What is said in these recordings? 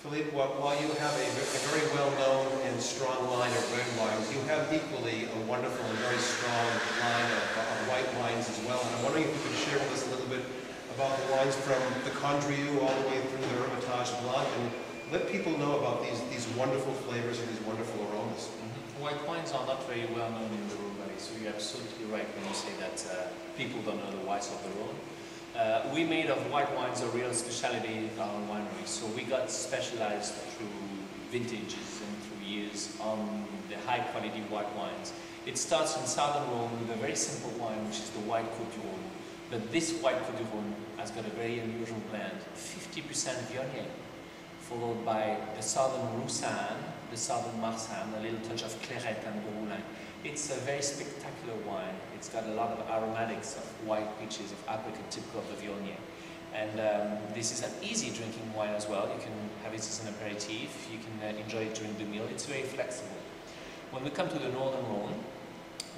Phiippe, while you have a very well-known and strong line of red wines, you have equally a wonderful and very strong line of white wines as well. And I'm wondering if you could share with us a little bit about the wines from the Condrieu all the way through the Hermitage Blanc, and let people know about these wonderful flavors and these wonderful aromas. White wines are not very well known in the Rhone Valley, so you're absolutely right when you say that people don't know the whites of the Rhone. We made of white wines a real specialty of our winery, so we got specialized through vintages and through years on the high quality white wines. It starts in southern Rhone with a very simple wine, which is the white Côte du Rhône. But this white Côte du Rhône has got a very unusual blend, 50% Viognier, followed by the southern Roussanne, the southern Marsanne, a little touch of Clairette and Gros. It's a very spectacular wine. It's got a lot of aromatics of white peaches, of apricot, typical of the Viognier. And this is an easy drinking wine as well. You can have it as an aperitif, you can enjoy it during the meal. It's very flexible. When we come to the northern Rhone,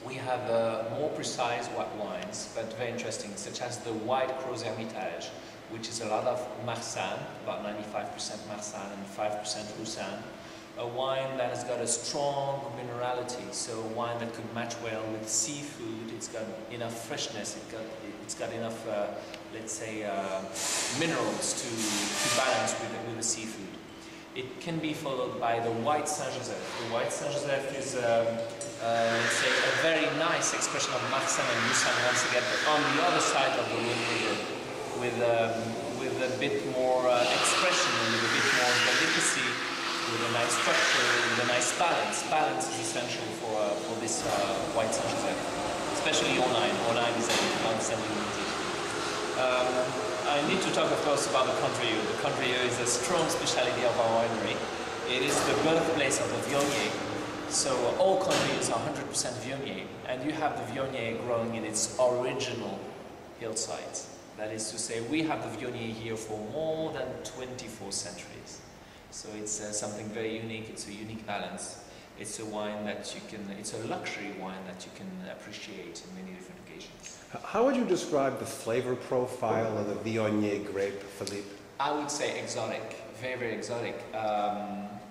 we have more precise white wines, but very interesting, such as the white Gros Hermitage, which is a lot of Marsanne, about 95% Marsanne and 5% Roussanne. A wine that has got a strong minerality, so a wine that could match well with seafood. It's got enough freshness, it's got enough, let's say, minerals to balance with the seafood. It can be followed by the white Saint-Joseph. The white Saint-Joseph is, let's say, a very nice expression of Marsanne and Roussanne once again, but on the other side of the Rhone River, with a bit more expression, with a bit more delicacy, with a nice structure, with a nice balance. Balance is essential for this white Saint-Joseph, especially O9. O9 is an outstanding vintage. I need to talk, of course, about the Condrieu. The Condrieu is a strong specialty of our winery. It is the birthplace of the Viognier. So all Condrieus are 100% Viognier, and you have the Viognier growing in its original hillsides. That is to say, we have the Viognier here for more than 24 centuries. So it's something very unique. It's a unique balance. It's a wine that you can, it's a luxury wine that you can appreciate in many different occasions. How would you describe the flavor profile of the Viognier grape, Phiippe? I would say exotic, very, very exotic.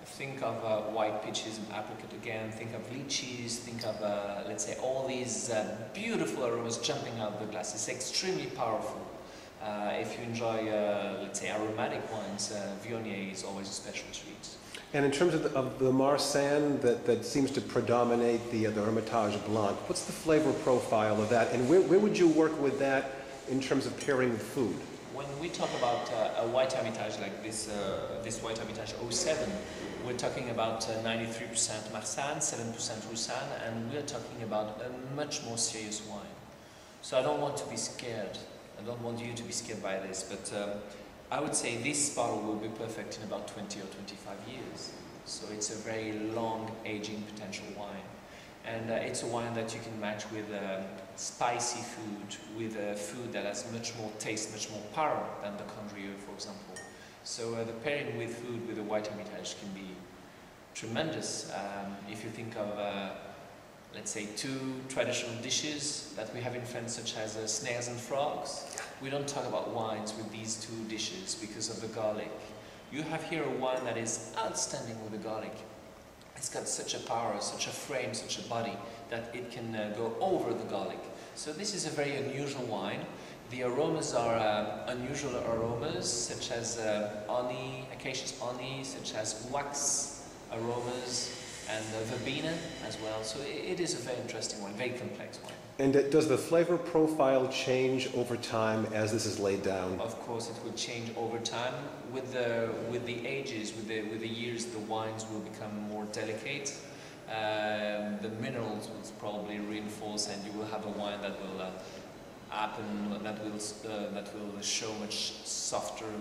Think of white peaches and apricot again, think of lychees, think of, let's say, all these beautiful aromas jumping out of the glass. It's extremely powerful. If you enjoy, let's say, aromatic wines, Viognier is always a special treat. And in terms of the Marsanne that seems to predominate the Hermitage Blanc, what's the flavor profile of that? And where would you work with that in terms of pairing with food? When we talk about a white Hermitage like this white Hermitage 07, we're talking about 93% Marsanne, 7% Roussanne, and we're talking about a much more serious wine. So I don't want to be scared. I don't want you to be scared by this, but I would say this bottle will be perfect in about 20 or 25 years. So it's a very long aging potential wine. And it's a wine that you can match with spicy food, with food that has much more taste, much more power than the Condrieu, for example. So the pairing with food with a white Hermitage can be tremendous. If you think of let's say, two traditional dishes that we have in France, such as snails and frogs. We don't talk about wines with these two dishes because of the garlic. You have here a wine that is outstanding with the garlic. It's got such a power, such a frame, such a body, that it can go over the garlic. So this is a very unusual wine. The aromas are unusual aromas, such as honey, acacious honey, such as wax aromas, and verbena as well. So it is a very interesting one, very complex wine. And does the flavor profile change over time as this is laid down? Of course, it will change over time. With the ages, with the years, the wines will become more delicate. The minerals will probably reinforce, and you will have a wine that will happen, that will show much softer,